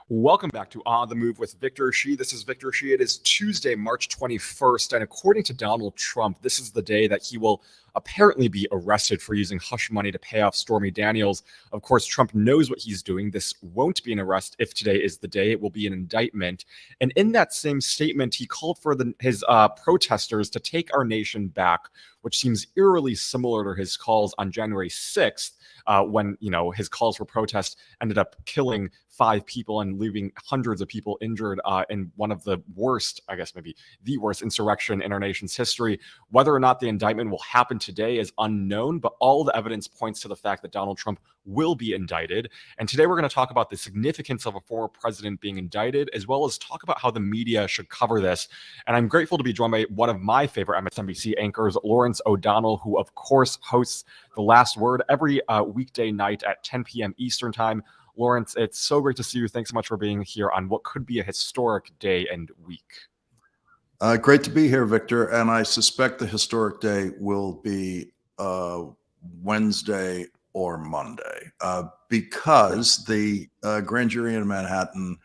Welcome back to On the Move with Victor Shi. This is Victor Shi. It is Tuesday, March 21st, and according to Donald Trump, this is the day that he will apparently be arrested for using hush money to pay off Stormy Daniels. Of course, Trump knows what he's doing. This won't be an arrest if today is the day. It will be an indictment. And in that same statement, he called for his protesters to take our nation back, which seems eerily similar to his calls on January 6th. When his calls for protest ended up killing 5 people and leaving hundreds of people injured in one of the worst, I guess maybe the worst insurrection in our nation's history. Whether or not the indictment will happen today is unknown, but all the evidence points to the fact that Donald Trump will be indicted. And today we're going to talk about the significance of a former president being indicted, as well as talk about how the media should cover this. And I'm grateful to be joined by one of my favorite MSNBC anchors, Lawerence O'Donnell, who of course hosts The Last Word every weekday night at 10 p.m. Eastern time. Lawerence, it's so great to see you. Thanks so much for being here on what could be a historic day and week. Great to be here, Victor. And I suspect the historic day will be Wednesday or Monday because the grand jury in Manhattan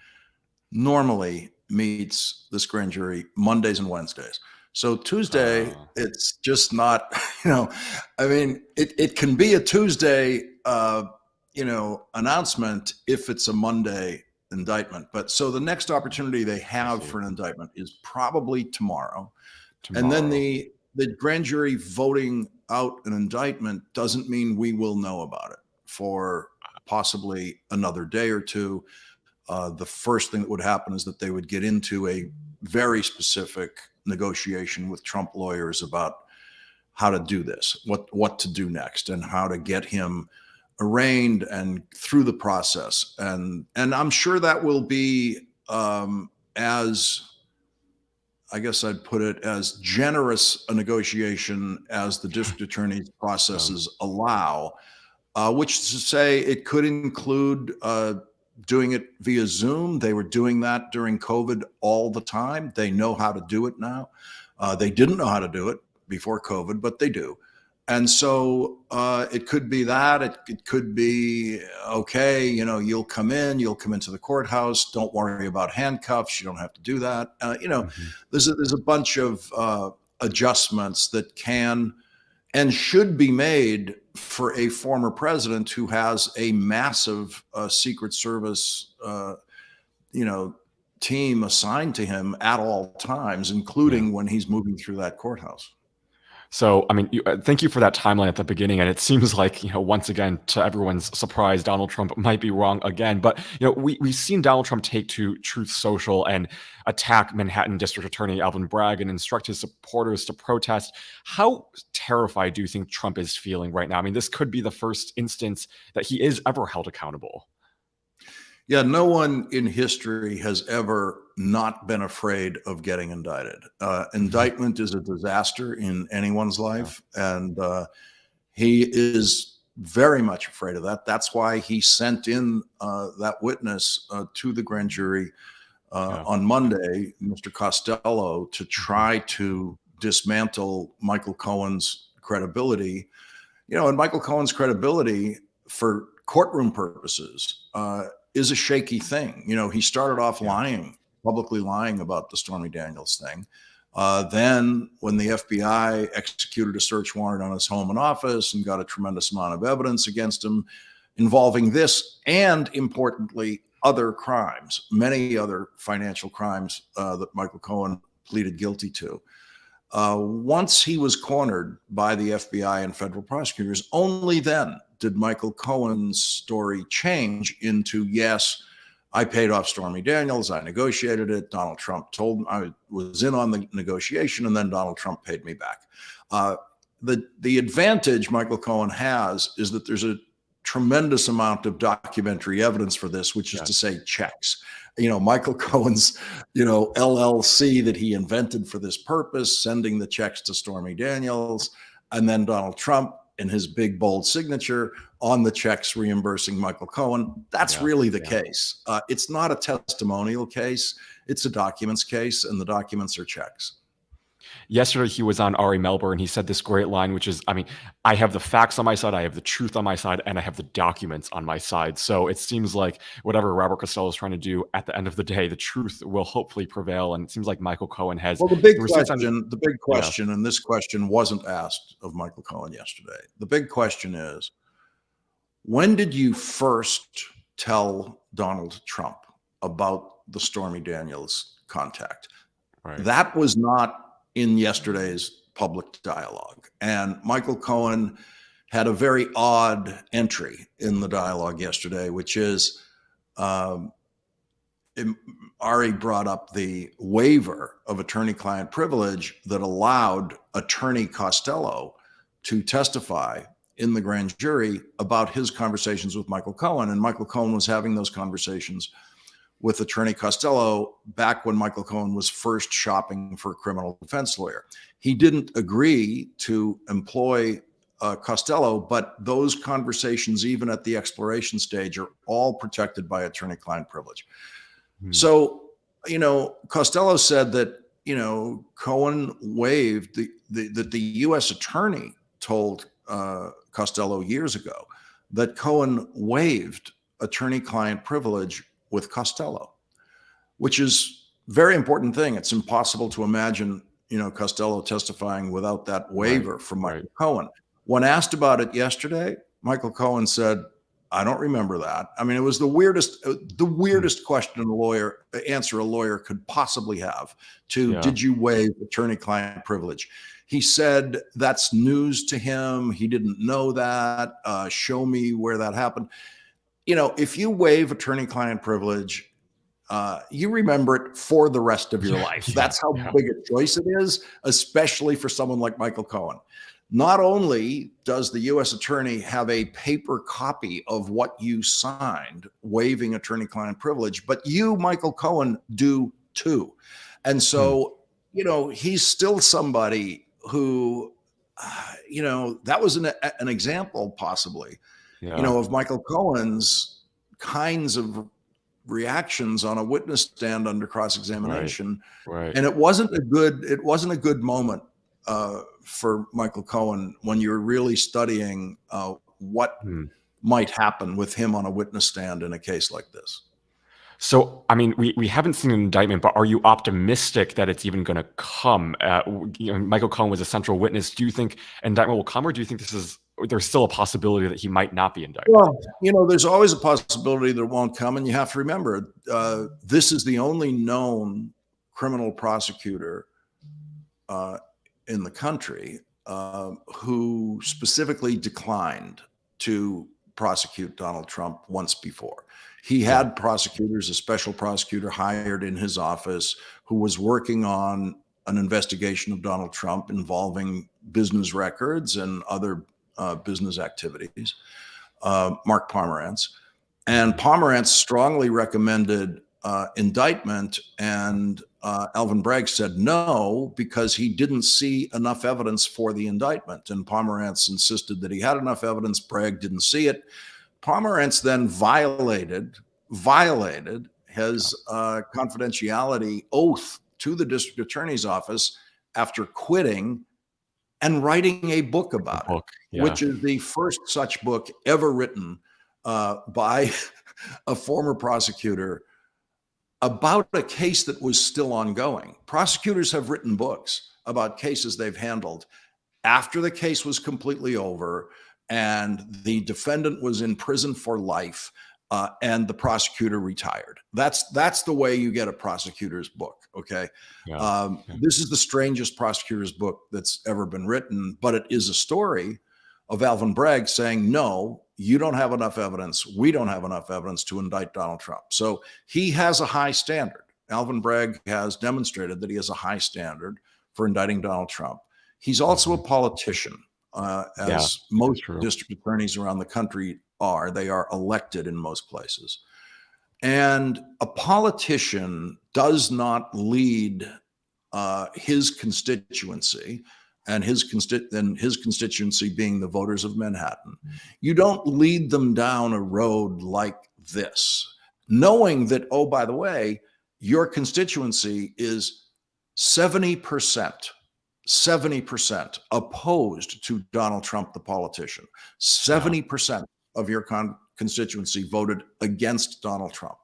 normally meets this grand jury Mondays and Wednesdays. So Tuesday, it's just not, it can be a Tuesday, announcement if it's a Monday indictment. But so the next opportunity they have for an indictment is probably tomorrow. And then the grand jury voting out an indictment doesn't mean we will know about it for possibly another day or two. The first thing that would happen is that they would get into a very specific negotiation with Trump lawyers about how to do this, what to do next, and how to get him arraigned and through the process. And I'm sure that will be as, I guess I'd put it, as generous a negotiation as the district attorney's processes allow, which is to say it could include doing it via Zoom. They were doing that during COVID all the time. They know how to do it now. They didn't know how to do it before COVID, but they do. And so it could be that. It could be, okay, you'll come into the courthouse. Don't worry about handcuffs. You don't have to do that. There's a bunch of adjustments that can and should be made for a former president who has a massive Secret Service, team assigned to him at all times, including when he's moving through that courthouse. So, thank you for that timeline at the beginning. And it seems like, once again, to everyone's surprise, Donald Trump might be wrong again. But, we've seen Donald Trump take to Truth Social and attack Manhattan District Attorney Alvin Bragg and instruct his supporters to protest. How terrified do you think Trump is feeling right now? This could be the first instance that he is ever held accountable. Yeah, no one in history has ever not been afraid of getting indicted. Indictment is a disaster in anyone's life, and he is very much afraid of that. That's why he sent in that witness to the grand jury on Monday, Mr. Costello, to try to dismantle Michael Cohen's credibility. And Michael Cohen's credibility for courtroom purposes is a shaky thing. He started off publicly lying about the Stormy Daniels thing. Then when the FBI executed a search warrant on his home and office and got a tremendous amount of evidence against him involving this and, importantly, other crimes, many other financial crimes that Michael Cohen pleaded guilty to. Once he was cornered by the FBI and federal prosecutors, only then did Michael Cohen's story change into, yes, I paid off Stormy Daniels, I negotiated it, Donald Trump told me I was in on the negotiation, and then Donald Trump paid me back. The advantage Michael Cohen has is that there's a tremendous amount of documentary evidence for this, which is to say checks. Michael Cohen's, LLC that he invented for this purpose, sending the checks to Stormy Daniels, and then Donald Trump in his big, bold signature on the checks reimbursing Michael Cohen. That's really the case. It's not a testimonial case. It's a documents case, and the documents are checks. Yesterday, he was on Ari Melber, and he said this great line, which is, I mean, I have the facts on my side, I have the truth on my side, and I have the documents on my side. So it seems like whatever Robert Costello is trying to do, at the end of the day, the truth will hopefully prevail. And it seems like Michael Cohen has. Well, the big Yeah. question, and this question wasn't asked of Michael Cohen yesterday. The big question is, when did you first tell Donald Trump about the Stormy Daniels contact? Right. That was not in yesterday's public dialogue. And Michael Cohen had a very odd entry in the dialogue yesterday, which is Ari brought up the waiver of attorney-client privilege that allowed Attorney Costello to testify in the grand jury about his conversations with Michael Cohen. And Michael Cohen was having those conversations with Attorney Costello back when Michael Cohen was first shopping for a criminal defense lawyer. He didn't agree to employ Costello, but those conversations, even at the exploration stage, are all protected by attorney-client privilege. So, Costello said that, Cohen waived that the U.S. attorney told Costello years ago that Cohen waived attorney-client privilege with Costello, which is a very important thing. It's impossible to imagine, Costello testifying without that waiver from Michael Cohen. When asked about it yesterday, Michael Cohen said, I don't remember that. I mean, it was the weirdest question a lawyer could possibly have did you waive attorney-client privilege? He said that's news to him. He didn't know that. Show me where that happened. If you waive attorney-client privilege, you remember it for the rest of your life. That's how big a choice it is, especially for someone like Michael Cohen. Not only does the U.S. attorney have a paper copy of what you signed waiving attorney-client privilege, but you, Michael Cohen, do too. And so, he's still somebody who, that was an example possibly, of Michael Cohen's kinds of reactions on a witness stand under cross-examination. Right. And it wasn't a good moment for Michael Cohen when you're really studying what might happen with him on a witness stand in a case like this. So, I mean, we haven't seen an indictment, but are you optimistic that it's even going to come? Michael Cohen was a central witness. Do you think indictment will come, or do you think there's still a possibility that he might not be indicted? Well, there's always a possibility that it won't come. And you have to remember, this is the only known criminal prosecutor in the country who specifically declined to prosecute Donald Trump once before. He had prosecutors, a special prosecutor hired in his office who was working on an investigation of Donald Trump involving business records and other business activities, Mark Pomerantz. And Pomerantz strongly recommended indictment, and Alvin Bragg said no because he didn't see enough evidence for the indictment. And Pomerantz insisted that he had enough evidence. Bragg didn't see it. Pomerantz then violated his confidentiality oath to the district attorney's office after quitting and writing a book about it, which is the first such book ever written by a former prosecutor about a case that was still ongoing. Prosecutors have written books about cases they've handled after the case was completely over and the defendant was in prison for life and the prosecutor retired. That's the way you get a prosecutor's book, okay? This is the strangest prosecutor's book that's ever been written, but it is a story of Alvin Bragg saying, no, you don't have enough evidence. We don't have enough evidence to indict Donald Trump. So he has a high standard. Alvin Bragg has demonstrated that he has a high standard for indicting Donald Trump. He's also a politician, as most district attorneys around the country are. They are elected in most places. And a politician does not lead his constituency, and his constituency being the voters of Manhattan. You don't lead them down a road like this, knowing that, oh, by the way, your constituency is 70% 70% opposed to Donald Trump, the politician. 70% of your constituency voted against Donald Trump.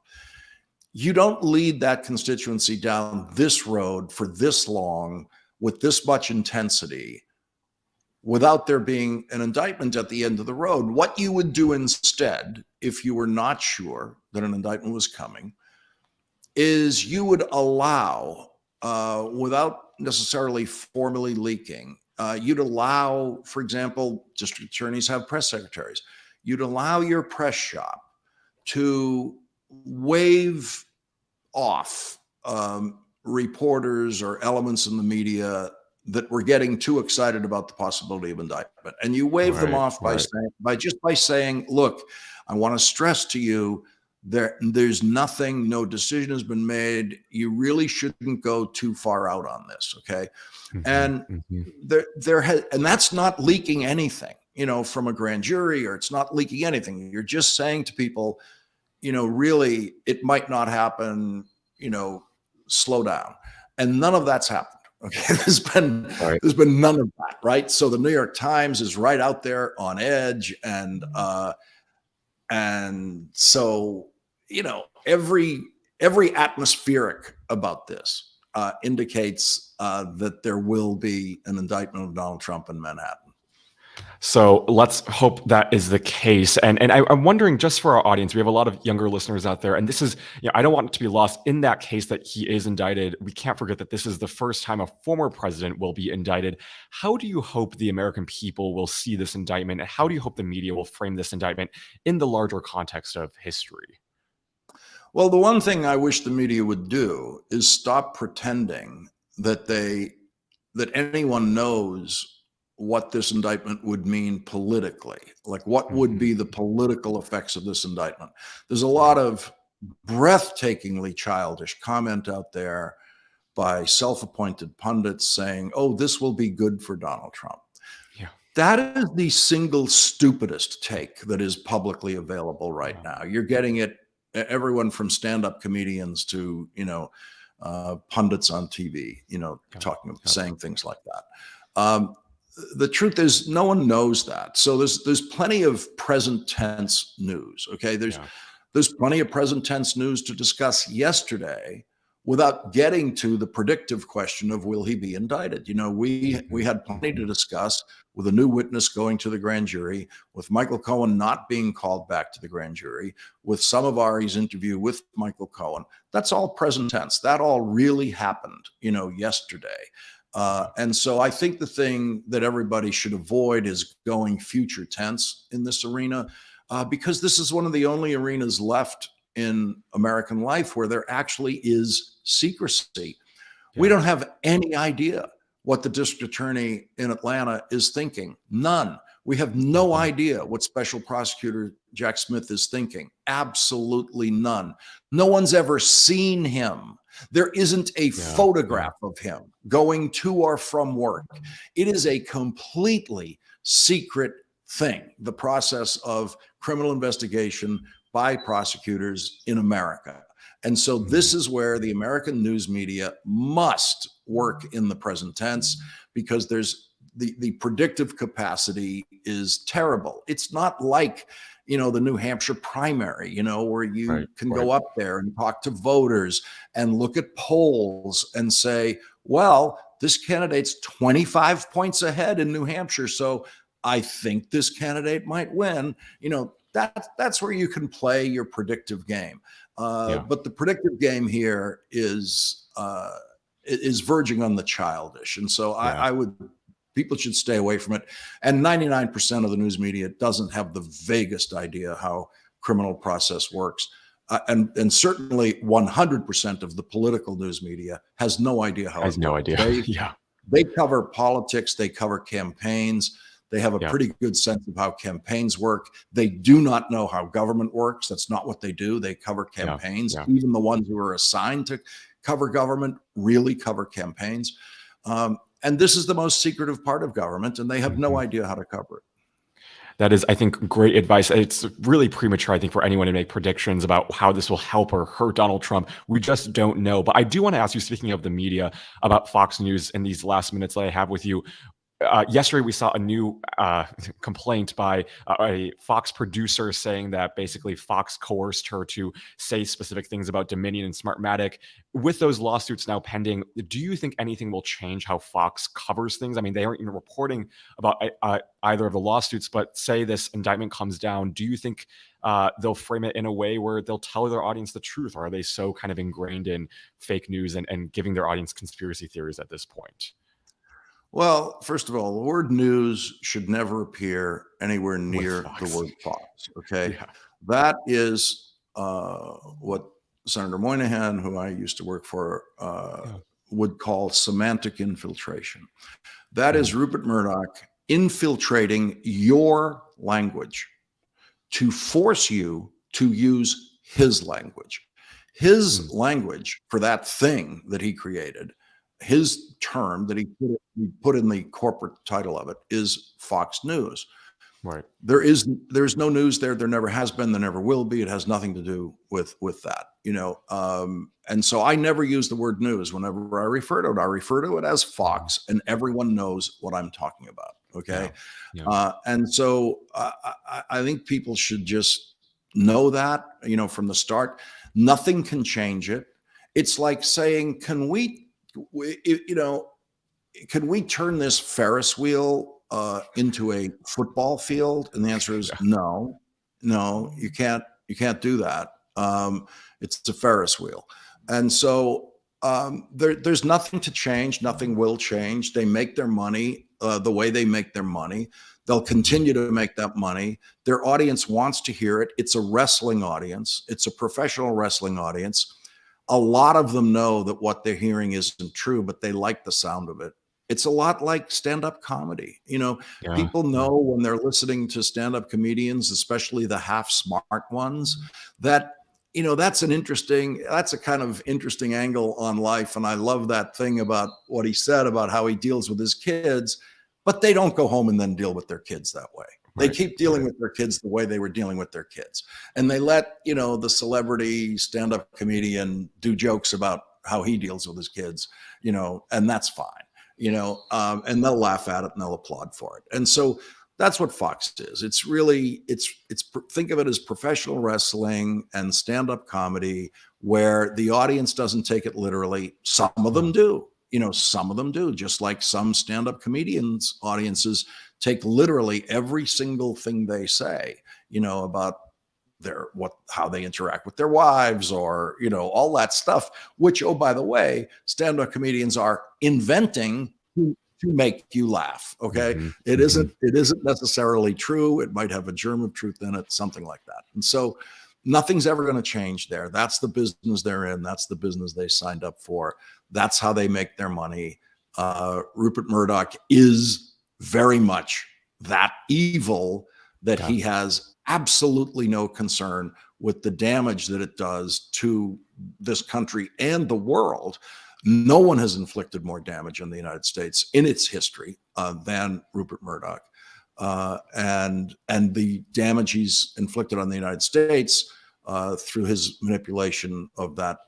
You don't lead that constituency down this road for this long with this much intensity without there being an indictment at the end of the road. What you would do instead, if you were not sure that an indictment was coming, is you would allow, without necessarily formally leaking, you'd allow, for example, district attorneys have press secretaries. You'd allow your press shop to wave off reporters or elements in the media that were getting too excited about the possibility of indictment. And you wave them off by saying, look, I want to stress to you, there's nothing, no decision has been made. You really shouldn't go too far out on this, okay? And and that's not leaking anything, from a grand jury, or it's not leaking anything. You're just saying to people, really, it might not happen, slow down. And none of that's happened. Okay, there's been none of that, right? So the New York Times is right out there on edge, and so every atmospheric about this indicates that there will be an indictment of Donald Trump in Manhattan. So let's hope that is the case. And I'm wondering, just for our audience, we have a lot of younger listeners out there, and this is, I don't want it to be lost in that case that he is indicted. We can't forget that this is the first time a former president will be indicted. How do you hope the American people will see this indictment? And how do you hope the media will frame this indictment in the larger context of history? Well, the one thing I wish the media would do is stop pretending that anyone knows what this indictment would mean politically, like what would be the political effects of this indictment. There's a lot of breathtakingly childish comment out there by self-appointed pundits saying, oh, this will be good for Donald Trump. Yeah. That is the single stupidest take that is publicly available right now. You're getting it, everyone from stand-up comedians to, pundits on TV, saying things like that. The truth is, no one knows that. So there's plenty of present tense news. Okay, there's plenty of present tense news to discuss yesterday without getting to the predictive question of will he be indicted. We had plenty to discuss with a new witness going to the grand jury, with Michael Cohen not being called back to the grand jury, with Samavari's interview with Michael Cohen. That's all present tense. That all really happened, yesterday. And so I think the thing that everybody should avoid is going future tense in this arena, because this is one of the only arenas left in American life where there actually is secrecy. Yeah. We don't have any idea what the district attorney in Atlanta is thinking. None. We have no idea what Special Prosecutor Jack Smith is thinking. Absolutely none. No one's ever seen him. There isn't a photograph of him going to or from work. It is a completely secret thing, the process of criminal investigation by prosecutors in America. And so this is where the American news media must work in the present tense, because there's the predictive capacity is terrible. It's not like, the New Hampshire primary, where you can go up there and talk to voters and look at polls and say, well, this candidate's 25 points ahead in New Hampshire, so I think this candidate might win. That's where you can play your predictive game. But the predictive game here is verging on the childish. And so people should stay away from it. And 99% of the news media doesn't have the vaguest idea how criminal process works. And certainly 100% of the political news media has no idea how it works. No idea. They cover politics. They cover campaigns. They have a pretty good sense of how campaigns work. They do not know how government works. That's not what they do. They cover campaigns. Even the ones who are assigned to cover government really cover campaigns. And this is the most secretive part of government, and they have no idea how to cover it. That is, I think, great advice. It's really premature, I think, for anyone to make predictions about how this will help or hurt Donald Trump. We just don't know. But I do want to ask you, speaking of the media, about Fox News in these last minutes that I have with you. Yesterday, we saw a new complaint by a Fox producer saying that basically Fox coerced her to say specific things about Dominion and Smartmatic. With those lawsuits now pending, do you think anything will change how Fox covers things? I mean, they aren't even reporting about either of the lawsuits, but say this indictment comes down, do you think they'll frame it in a way where they'll tell their audience the truth? Or are they so kind of ingrained in fake news and giving their audience conspiracy theories at this point? Well, first of all, the word news should never appear anywhere With near the Fox. word Fox. Okay. Yeah. That is what Senator Moynihan, who I used to work for, would call semantic infiltration. That is Rupert Murdoch infiltrating your language to force you to use his language. His language for that thing that he created, his term that he put in the corporate title of it, is Fox News. Right. There's no news there. There never has been. There never will be. It has nothing to do with that, you know. And so I never use the word news. Whenever I refer to it, I refer to it as Fox, and everyone knows what I'm talking about. Okay. Yeah. And so I think people should just know that, you know, from the start. Nothing can change it. It's like saying, can we turn this Ferris wheel into a football field? And the answer is no, you can't do that. It's a Ferris wheel. And so there's nothing to change. Nothing will change. They make their money the way they make their money. They'll continue to make that money. Their audience wants to hear it. It's a wrestling audience. It's a professional wrestling audience. A lot of them know that what they're hearing isn't true, but they like the sound of it. It's a lot like stand-up comedy. You know, people know when they're listening to stand-up comedians, especially the half smart ones, that, you know, that's a kind of interesting angle on life. And I love that thing about what he said about how he deals with his kids, but they don't go home and then deal with their kids that way. They keep dealing with their kids the way they were dealing with their kids. And they let, you know, the celebrity stand-up comedian do jokes about how he deals with his kids, you know, and that's fine, you know, and they'll laugh at it and they'll applaud for it. And so that's what Fox is. It's really, think of it as professional wrestling and stand-up comedy where the audience doesn't take it literally. Some of them do. You know, some of them do, just like some stand-up comedians' audiences take literally every single thing they say, you know, about how they interact with their wives, or, you know, all that stuff, which, oh, by the way, stand-up comedians are inventing to make you laugh. Okay. It isn't necessarily true. It might have a germ of truth in it, something like that. And so nothing's ever going to change there. That's the business they're in. That's the business they signed up for. That's how they make their money. Rupert Murdoch is very much that evil that he has absolutely no concern with the damage that it does to this country and the world. No one has inflicted more damage in the United States in its history than Rupert Murdoch. And the damage he's inflicted on the United States through his manipulation of that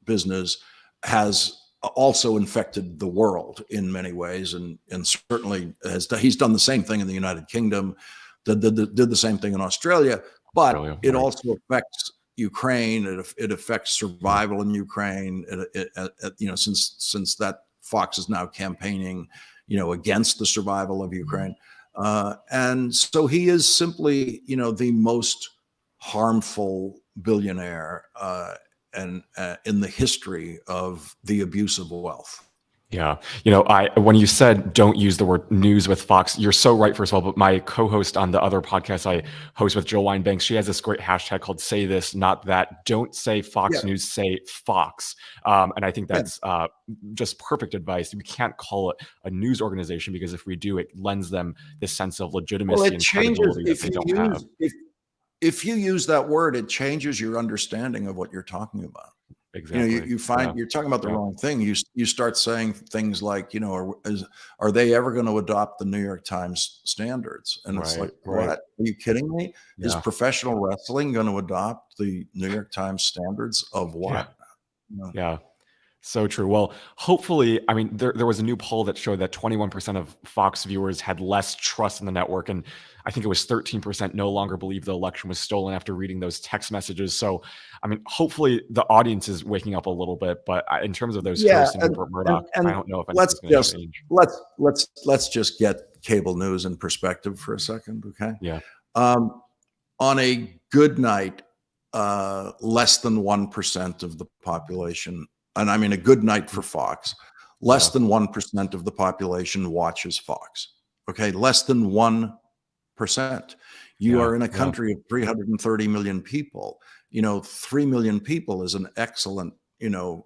business has also infected the world in many ways, and certainly he's done the same thing in the United Kingdom, did the same thing in Australia, but it also affects Ukraine. It affects survival in Ukraine. You know, since that Fox is now campaigning, you know, against the survival of Ukraine, and so he is simply, you know, the most harmful billionaire and in the history of the abuse of wealth. Yeah. You know, when you said don't use the word news with Fox, you're so right, first of all. But my co-host on the other podcast I host with Jill Wine-Banks, she has this great hashtag called "Say This, Not That." Don't say Fox News, say Fox. And I think that's just perfect advice. We can't call it a news organization, because if we do, it lends them this sense of legitimacy and credibility that they don't have. If you use that word, it changes your understanding of what you're talking about. exactly. You find Yeah. you're talking about the Yeah. wrong thing. You start saying things like, are they ever going to adopt the New York Times standards? And it's Right. like, Right. what? Are you kidding me? Is Yeah. professional wrestling going to adopt the New York Times standards of Yeah. what? No. Yeah. So true. Well, hopefully, I mean, there was a new poll that showed that 21% of Fox viewers had less trust in the network. And I think it was 13% no longer believe the election was stolen after reading those text messages. So, I mean, hopefully the audience is waking up a little bit. But in terms of those Yeah, hosts and Rupert Murdoch, I and don't know if let's anything's going to just change. let's just get cable news in perspective for a second, okay? Yeah. Um, on a good night, less than 1% of the population, and I mean a good night for Fox, less Yeah. than 1% of the population watches Fox. Okay, less than 1%. You Yeah. are in a Yeah. country of 330 million people. 3 million people is an excellent,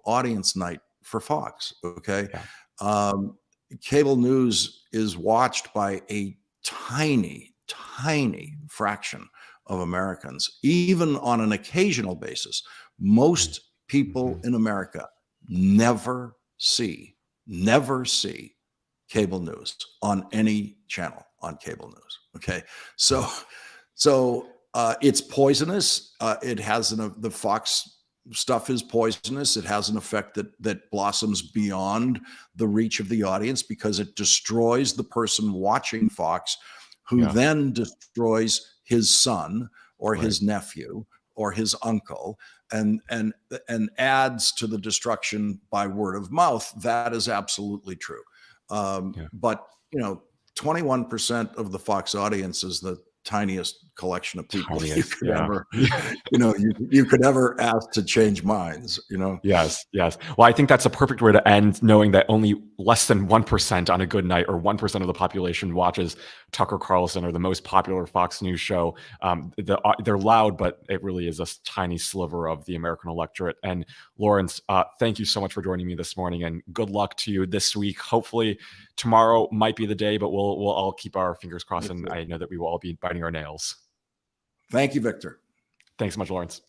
audience night for Fox. Okay. Yeah. Um, Cable news is watched by a tiny, tiny fraction of Americans, even on an occasional basis. Most people Mhm. in America never see cable news on any channel on cable news. Okay. So, it's poisonous. It has the Fox stuff is poisonous. It has an effect that blossoms beyond the reach of the audience because it destroys the person watching Fox, who Yeah. then destroys his son or Right. his nephew or his uncle, and adds to the destruction by word of mouth. That is absolutely true. Yeah. But 21% of the Fox audience is the tiniest collection of people you Tiniest. could Yeah. ever, you could ever ask to change minds. Yes, yes. Well, I think that's a perfect way to end, knowing that only less than 1% on a good night, or 1% of the population watches Tucker Carlson or the most popular Fox News show. They're loud, but it really is a tiny sliver of the American electorate. And Lawerence, thank you so much for joining me this morning, and good luck to you this week. Hopefully, tomorrow might be the day, but we'll all keep our fingers crossed, and I know that we will all be biting our nails. Thank you, Victor. Thanks so much, Lawerence.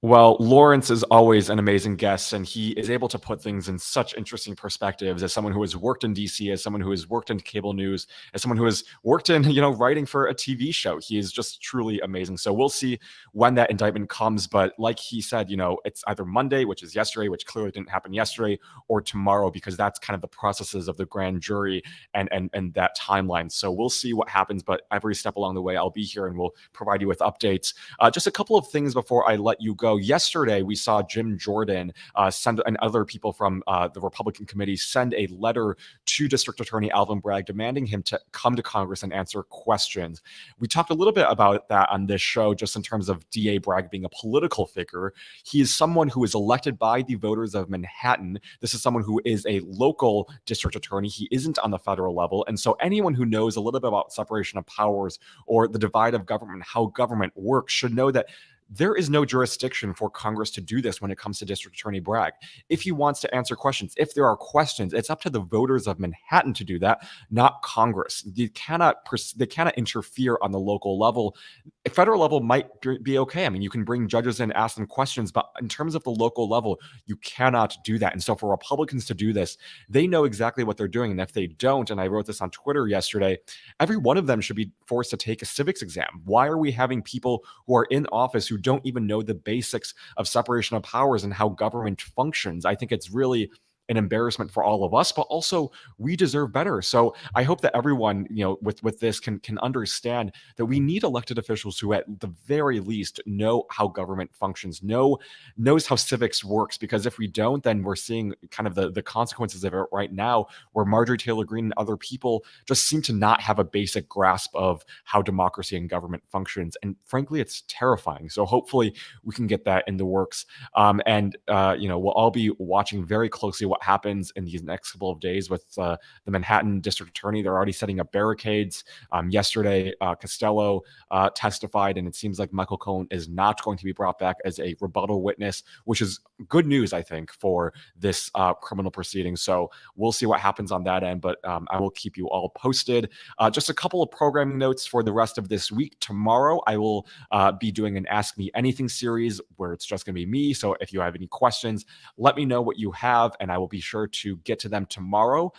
Well, Lawerence is always an amazing guest, and he is able to put things in such interesting perspectives as someone who has worked in DC, as someone who has worked in cable news, as someone who has worked in, writing for a TV show. He is just truly amazing. So we'll see when that indictment comes. But like he said, it's either Monday, which is yesterday, which clearly didn't happen yesterday, or tomorrow, because that's kind of the processes of the grand jury and that timeline. So we'll see what happens. But every step along the way, I'll be here and we'll provide you with updates. Just a couple of things before I let you go. Yesterday, we saw Jim Jordan and other people from the Republican committee send a letter to District Attorney Alvin Bragg demanding him to come to Congress and answer questions. We talked a little bit about that on this show, just in terms of DA Bragg being a political figure. He is someone who is elected by the voters of Manhattan. This is someone who is a local district attorney. He isn't on the federal level. And so anyone who knows a little bit about separation of powers or the divide of government, how government works, should know that there is no jurisdiction for Congress to do this when it comes to District Attorney Bragg. If he wants to answer questions, if there are questions, it's up to the voters of Manhattan to do that, not Congress. They cannot interfere on the local level. A federal level might be okay. I mean, you can bring judges in, ask them questions, but in terms of the local level, you cannot do that. And so for Republicans to do this, they know exactly what they're doing. And if they don't, and I wrote this on Twitter yesterday, every one of them should be forced to take a civics exam. Why are we having people who are in office who don't even know the basics of separation of powers and how government functions? I think it's really an embarrassment for all of us, but also we deserve better. So I hope that everyone, with this can understand that we need elected officials who at the very least know how government functions, knows how civics works, because if we don't, then we're seeing kind of the consequences of it right now, where Marjorie Taylor Greene and other people just seem to not have a basic grasp of how democracy and government functions. And frankly, it's terrifying. So hopefully we can get that in the works. We'll all be watching very closely what what happens in these next couple of days with the Manhattan District Attorney. They're already setting up barricades. Yesterday, Costello testified, and it seems like Michael Cohen is not going to be brought back as a rebuttal witness, which is good news, I think, for this criminal proceeding. So we'll see what happens on that end, but I will keep you all posted. Just a couple of programming notes for the rest of this week. Tomorrow, I will be doing an Ask Me Anything series where it's just going to be me. So if you have any questions, let me know what you have, and I will be sure to get to them tomorrow.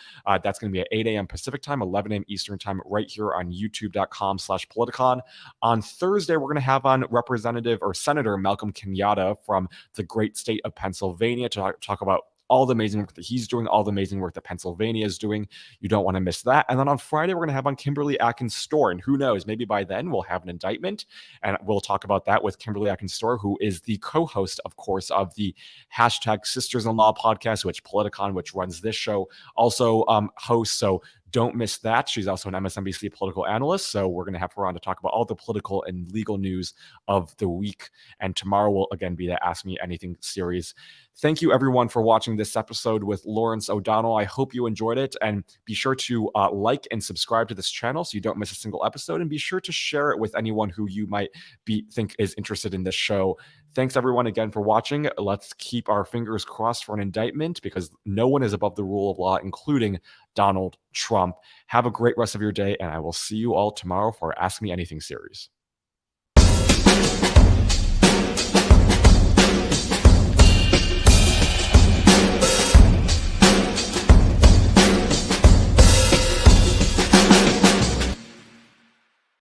That's going to be at 8 a.m. Pacific time, 11 a.m. Eastern time, right here on youtube.com/Politicon. On Thursday, we're going to have on Representative or Senator Malcolm Kenyatta from the great state of Pennsylvania to talk about all the amazing work that he's doing, all the amazing work that Pennsylvania is doing. You don't want to miss that. And then on Friday, we're going to have on Kimberly Atkins-Storr. And who knows, maybe by then we'll have an indictment. And we'll talk about that with Kimberly Atkins-Storr, who is the co-host, of course, of the #Sisters-in-Law podcast, which Politicon, which runs this show, also hosts. So don't miss that. She's also an MSNBC political analyst. So we're going to have her on to talk about all the political and legal news of the week. And tomorrow will again be the Ask Me Anything series. Thank you, everyone, for watching this episode with Lawerence O'Donnell. I hope you enjoyed it. And be sure to like and subscribe to this channel so you don't miss a single episode. And be sure to share it with anyone who you might think is interested in this show. Thanks, everyone, again for watching. Let's keep our fingers crossed for an indictment because no one is above the rule of law, including Donald Trump. Have a great rest of your day, and I will see you all tomorrow for Ask Me Anything series.